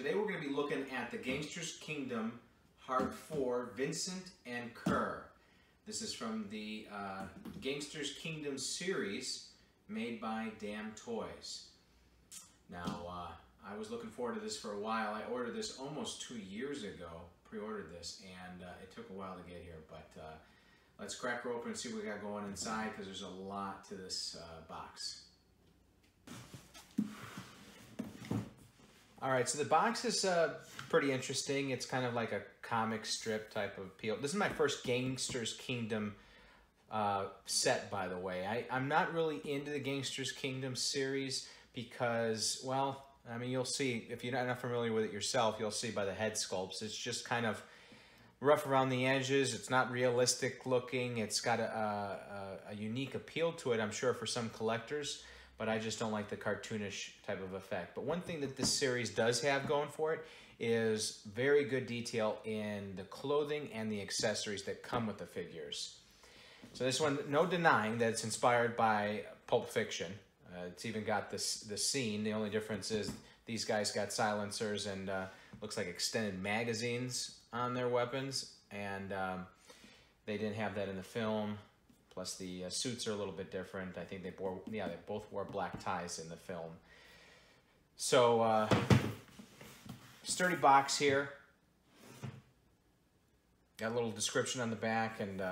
Today we're going to be looking at the Gangsters Kingdom Hard 4, Vincent and Kerr. This is from the Gangsters Kingdom series made by DAMTOYS. Now, I was looking forward to this for a while. I ordered this almost 2 years ago, pre-ordered this, and it took a while to get here, but let's crack her open and see what we got going inside, because there's a lot to this box. Alright, so the box is pretty interesting. It's kind of like a comic strip type of appeal. This is my first Gangsters Kingdom set, by the way. I'm not really into the Gangsters Kingdom series because, well, I mean, you'll see, if you're not familiar with it yourself, you'll see by the head sculpts. It's just kind of rough around the edges. It's not realistic looking. It's got a unique appeal to it, I'm sure, for some collectors, but I just don't like the cartoonish type of effect. But one thing that this series does have going for it is very good detail in the clothing and the accessories that come with the figures. So this one, no denying that it's inspired by Pulp Fiction. It's even got the scene. The only difference is these guys got silencers and looks like extended magazines on their weapons, and they didn't have that in the film. Plus the suits are a little bit different. I think they both wore black ties in the film. So sturdy box here. Got a little description on the back, and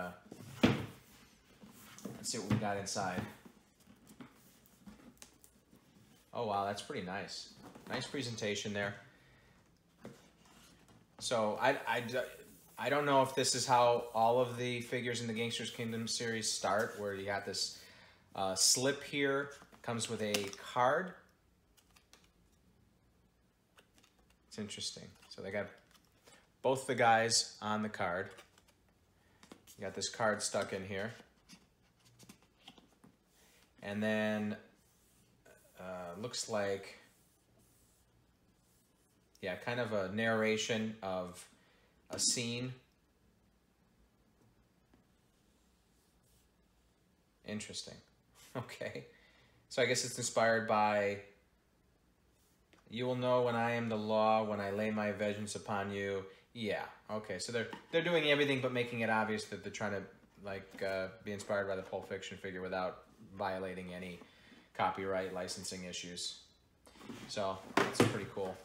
let's see what we got inside. Oh wow, that's pretty nice. Nice presentation there. So I don't know if this is how all of the figures in the Gangsters Kingdom series start, where you got this slip here, comes with a card. It's interesting. So they got both the guys on the card. You got this card stuck in here. And then looks like, yeah, kind of a narration of a scene. Interesting. Okay. So I guess it's inspired by, "You will know when I am the law, when I lay my vengeance upon you." Yeah. Okay. So they're doing everything but making it obvious that they're trying to be inspired by the Pulp Fiction figure without violating any copyright licensing issues. So that's pretty cool.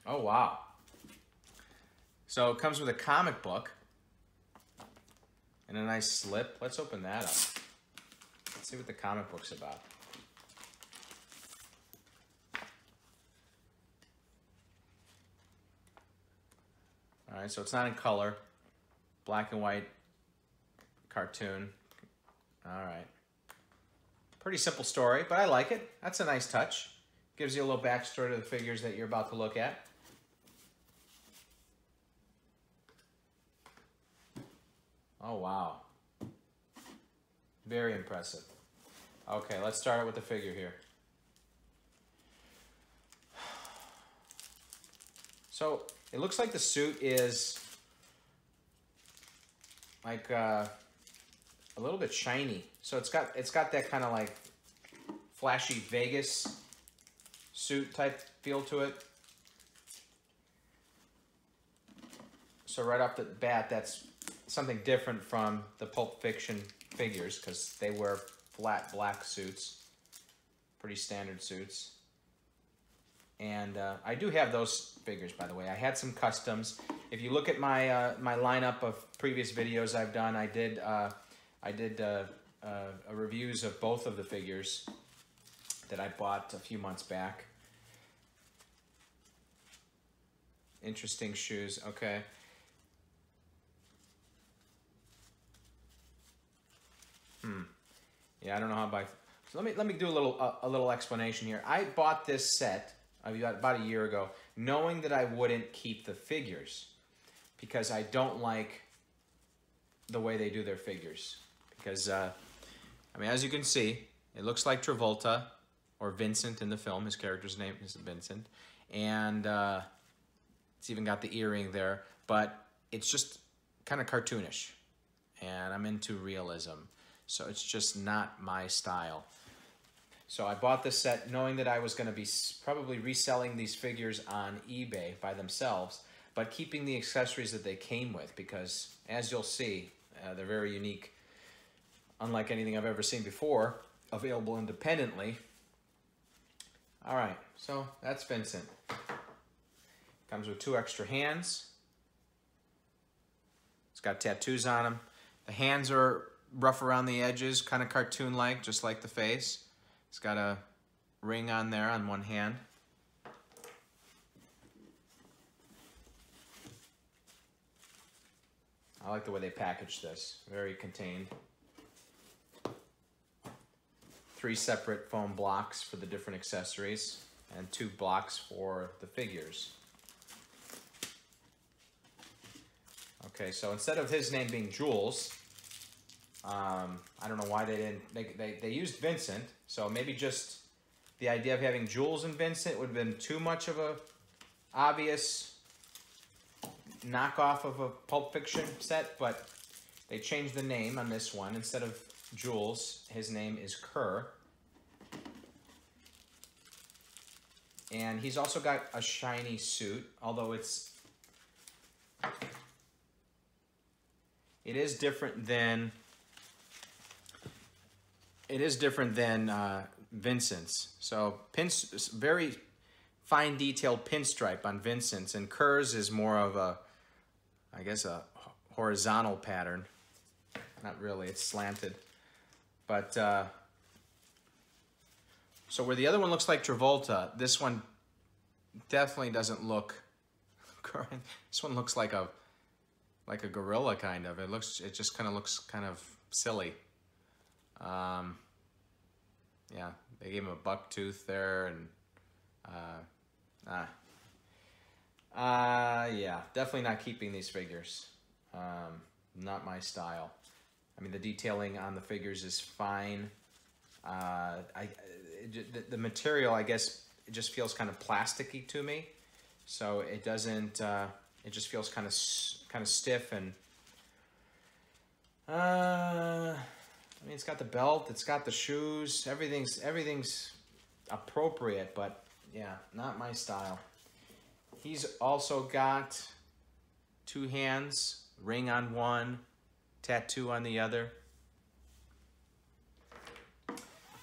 Oh wow. So it comes with a comic book and a nice slip. Let's open that up. Let's see what the comic book's about. All right, so it's not in color. Black and white cartoon. All right. Pretty simple story, but I like it. That's a nice touch. Gives you a little backstory to the figures that you're about to look at. Oh, wow. Very impressive. Okay, let's start out with the figure here. So, it looks like the suit is like a little bit shiny. So it's got that kind of like flashy Vegas suit type feel to it. So right off the bat, that's something different from the Pulp Fiction figures, because they wear flat black suits, pretty standard suits. And I do have those figures, by the way. I had some customs. If you look at my my lineup of previous videos I've done, I did reviews of both of the figures that I bought a few months back. Interesting shoes. Okay. Yeah, I don't know how to buy. So let me do a little explanation here. I bought this set about a year ago, knowing that I wouldn't keep the figures because I don't like the way they do their figures. Because I mean, as you can see, it looks like Travolta or Vincent in the film. His character's name is Vincent, and it's even got the earring there. But it's just kind of cartoonish, and I'm into realism. So it's just not my style. So I bought this set knowing that I was going to be probably reselling these figures on eBay by themselves, but keeping the accessories that they came with, because as you'll see, they're very unique, unlike anything I've ever seen before, available independently. All right, so that's Vincent. Comes with 2 extra hands. It's got tattoos on them. The hands are rough around the edges, kind of cartoon-like, just like the face. It's got a ring on there on one hand. I like the way they packaged this. Very contained. 3 separate foam blocks for the different accessories and 2 blocks for the figures. Okay, so instead of his name being Jules, I don't know why they didn't, they used Vincent, so maybe just the idea of having Jules and Vincent would have been too much of a obvious knockoff of a Pulp Fiction set, but they changed the name on this one. Instead of Jules, his name is Kerr. And he's also got a shiny suit, although it is different than Vincent's. So very fine detailed pinstripe on Vincent's, and Kerr's is more of a, I guess, a horizontal pattern. Not really, it's slanted. But so where the other one looks like Travolta, this one definitely doesn't look current. This one looks like a gorilla, kind of. It just kind of looks kind of silly. Yeah, they gave him a buck tooth there, and yeah, definitely not keeping these figures. Not my style. I mean, the detailing on the figures is fine. The material, I guess, it just feels kind of plasticky to me. So it doesn't. It just feels kind of stiff, and I mean, it's got the belt, it's got the shoes, everything's appropriate, but yeah, not my style. He's also got 2 hands, ring on one, tattoo on the other.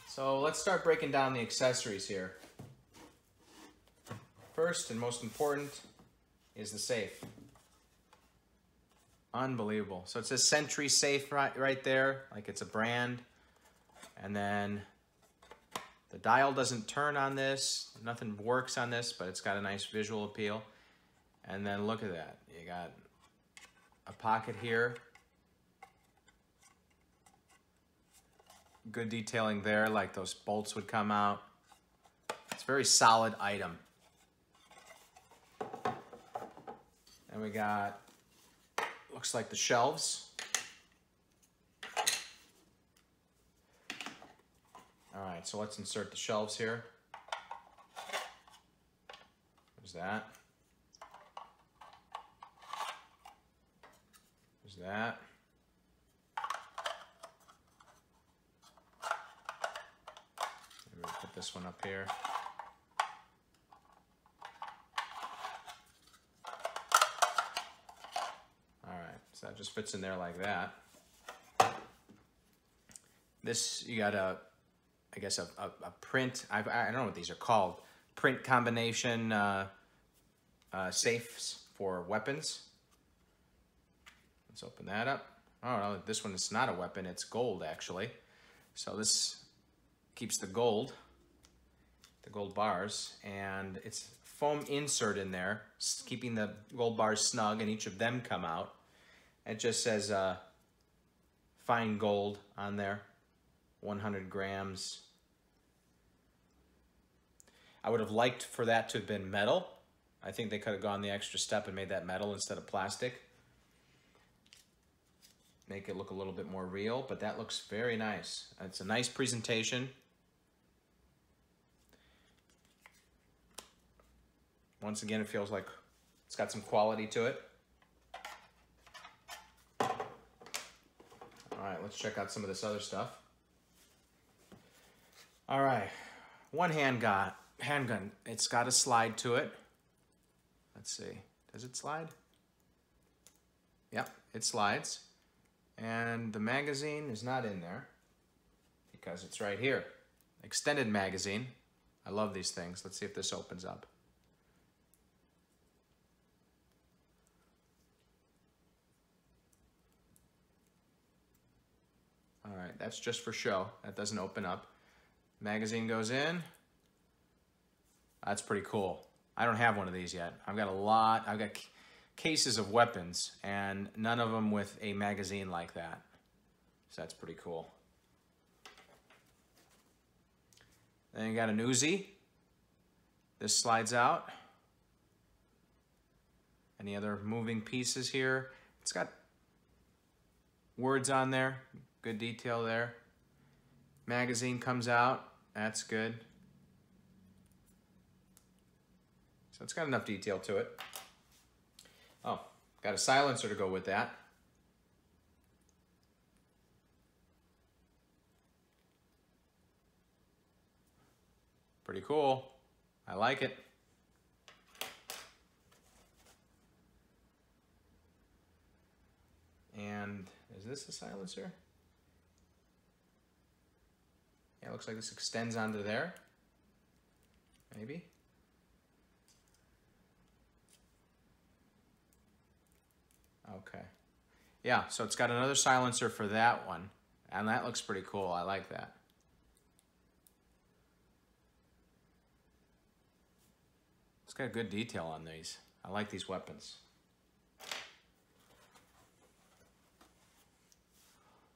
So let's start breaking down the accessories here. First and most important is the safe. Unbelievable. So it says Sentry Safe right there, like it's a brand. And then the dial doesn't turn on this. Nothing works on this, but it's got a nice visual appeal. And then look at that. You got a pocket here. Good detailing there, like those bolts would come out. It's a very solid item. And we got, looks like the shelves. All right, so let's insert the shelves here. There's that. There's that. Maybe we'll put this one up here. So that just fits in there like that. This, you got a, I guess a print, I don't know what these are called, print combination safes for weapons. Let's open that up. Oh no, this one is not a weapon, it's gold actually. So this keeps the gold bars, and it's foam insert in there, keeping the gold bars snug, and each of them come out. It just says fine gold on there, 100 grams. I would have liked for that to have been metal. I think they could have gone the extra step and made that metal instead of plastic. Make it look a little bit more real, but that looks very nice. It's a nice presentation. Once again, it feels like it's got some quality to it. All right, let's check out some of this other stuff. All right, one handgun. It's got a slide to it. Let's see. Does it slide? Yep, it slides. And the magazine is not in there because it's right here. Extended magazine. I love these things. Let's see if this opens up. All right, that's just for show. That doesn't open up. Magazine goes in. That's pretty cool. I don't have one of these yet. I've got cases of weapons and none of them with a magazine like that. So that's pretty cool. Then you got an Uzi. This slides out. Any other moving pieces here? It's got words on there. Good detail there. Magazine comes out. That's good. So it's got enough detail to it. Oh, got a silencer to go with that. Pretty cool. I like it. And is this a silencer? Yeah, it looks like this extends onto there. Maybe. Okay. Yeah, so it's got another silencer for that one. And that looks pretty cool. I like that. It's got good detail on these. I like these weapons.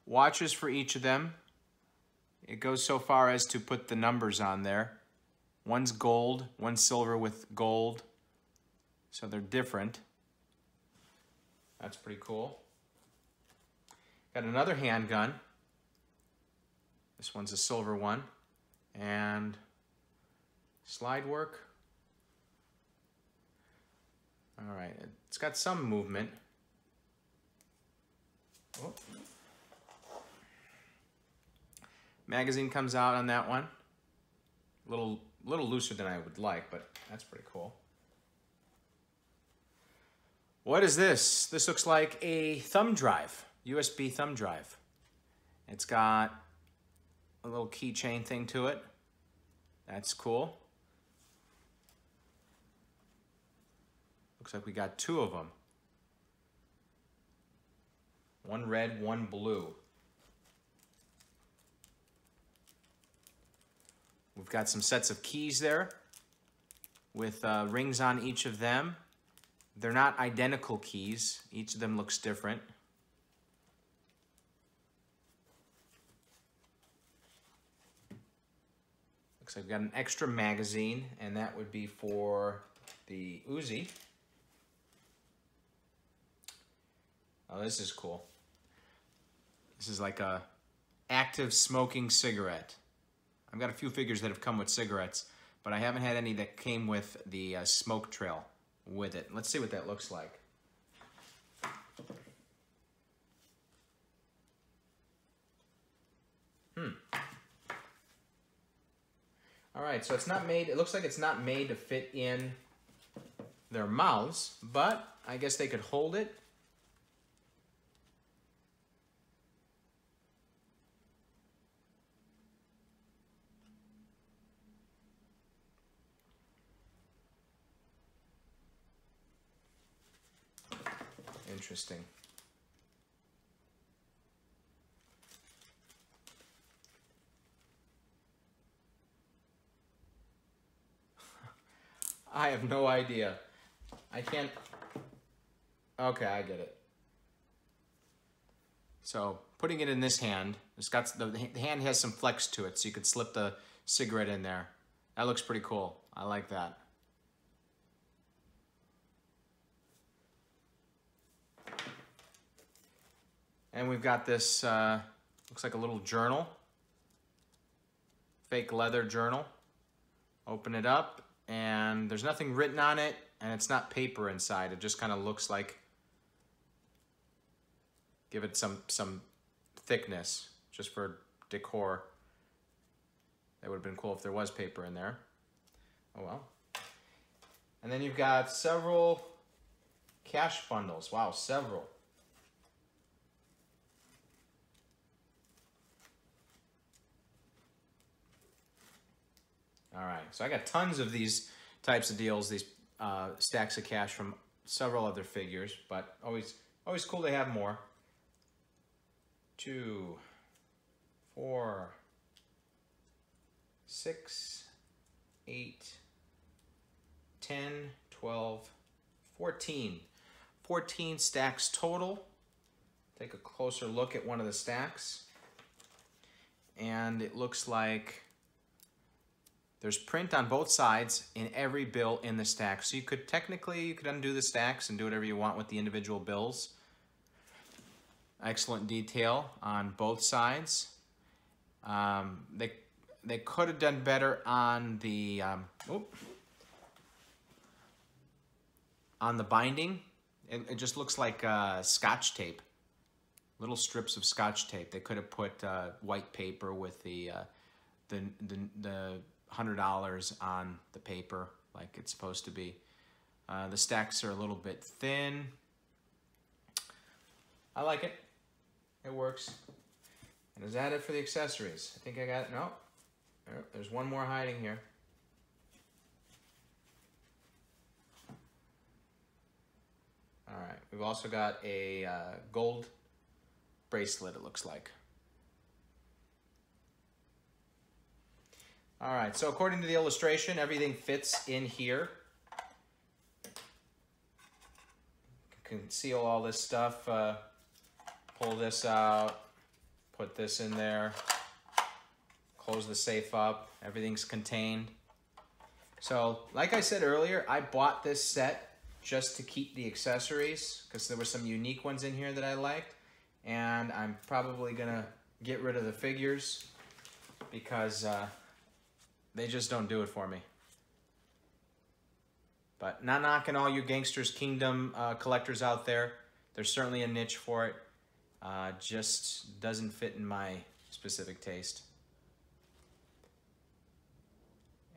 Watches for each of them. It goes so far as to put the numbers on there. One's gold, one's silver with gold. So they're different. That's pretty cool. Got another handgun. This one's a silver one. And slide work. All right, it's got some movement. Oh. Magazine comes out on that one. A little looser than I would like, but that's pretty cool. What is this? This looks like a thumb drive, USB thumb drive. It's got a little keychain thing to it. That's cool. Looks like we got two of them. One red, one blue. We've got some sets of keys there with rings on each of them. They're not identical keys. Each of them looks different. Looks like we've got an extra magazine, and that would be for the Uzi. Oh, this is cool. This is like a active smoking cigarette. I've got a few figures that have come with cigarettes, but I haven't had any that came with the smoke trail with it. Let's see what that looks like. All right, so it's not made, it looks like it's not made to fit in their mouths, but I guess they could hold it. Interesting. I have no idea. I can't... Okay, I get it. So, putting it in this hand, it's got the hand has some flex to it, so you could slip the cigarette in there. That looks pretty cool. I like that. And we've got this, looks like a little journal. Fake leather journal. Open it up, and there's nothing written on it, and it's not paper inside. It just kind of looks like, give it some thickness, just for decor. That would have been cool if there was paper in there. Oh well. And then you've got several cash bundles. Wow, several. All right, so I got tons of these types of deals, these stacks of cash from several other figures, but always cool to have more. 2, 4, 6, 8, 10, 12, 14. 14 stacks total. Take a closer look at one of the stacks. And it looks like there's print on both sides in every bill in the stack. So you could undo the stacks and do whatever you want with the individual bills. Excellent detail on both sides. They could have done better on the binding. It just looks like Scotch tape, little strips of Scotch tape. They could have put white paper with the $100 on the paper like it's supposed to be. The stacks are a little bit thin. I like it. It works. And is that it for the accessories? I think I got it. No. There's one more hiding here. All right. We've also got a gold bracelet, it looks like. All right. So according to the illustration, everything fits in here. Conceal all this stuff. Pull this out. Put this in there. Close the safe up. Everything's contained. So, like I said earlier, I bought this set just to keep the accessories because there were some unique ones in here that I liked. And I'm probably going to get rid of the figures because they just don't do it for me. But not knocking all you Gangsters Kingdom collectors out there. There's certainly a niche for it. Just doesn't fit in my specific taste.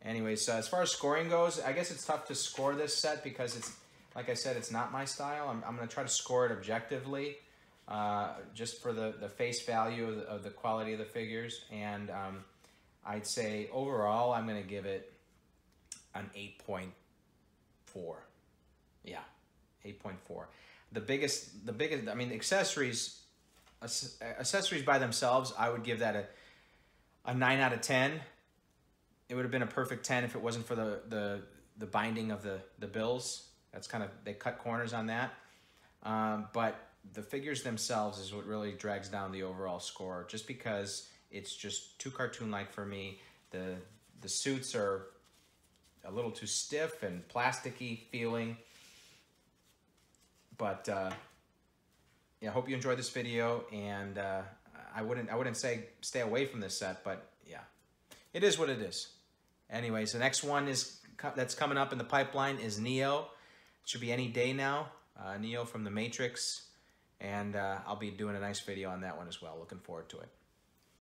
Anyways, as far as scoring goes, I guess it's tough to score this set because it's, like I said, it's not my style. I'm going to try to score it objectively, just for the face value of the quality of the figures. And I'd say overall, I'm going to give it an 8.4. Yeah, 8.4. The biggest, I mean, accessories by themselves, I would give that a 9 out of 10. It would have been a perfect 10 if it wasn't for the binding of the bills. That's kind of, they cut corners on that. But the figures themselves is what really drags down the overall score, just because it's just too cartoon-like for me. The suits are a little too stiff and plasticky feeling. But yeah, I hope you enjoyed this video, and I wouldn't say stay away from this set, but yeah, it is what it is. Anyways, the next one that's coming up in the pipeline is Neo. It should be any day now. Neo from the Matrix, and I'll be doing a nice video on that one as well. Looking forward to it.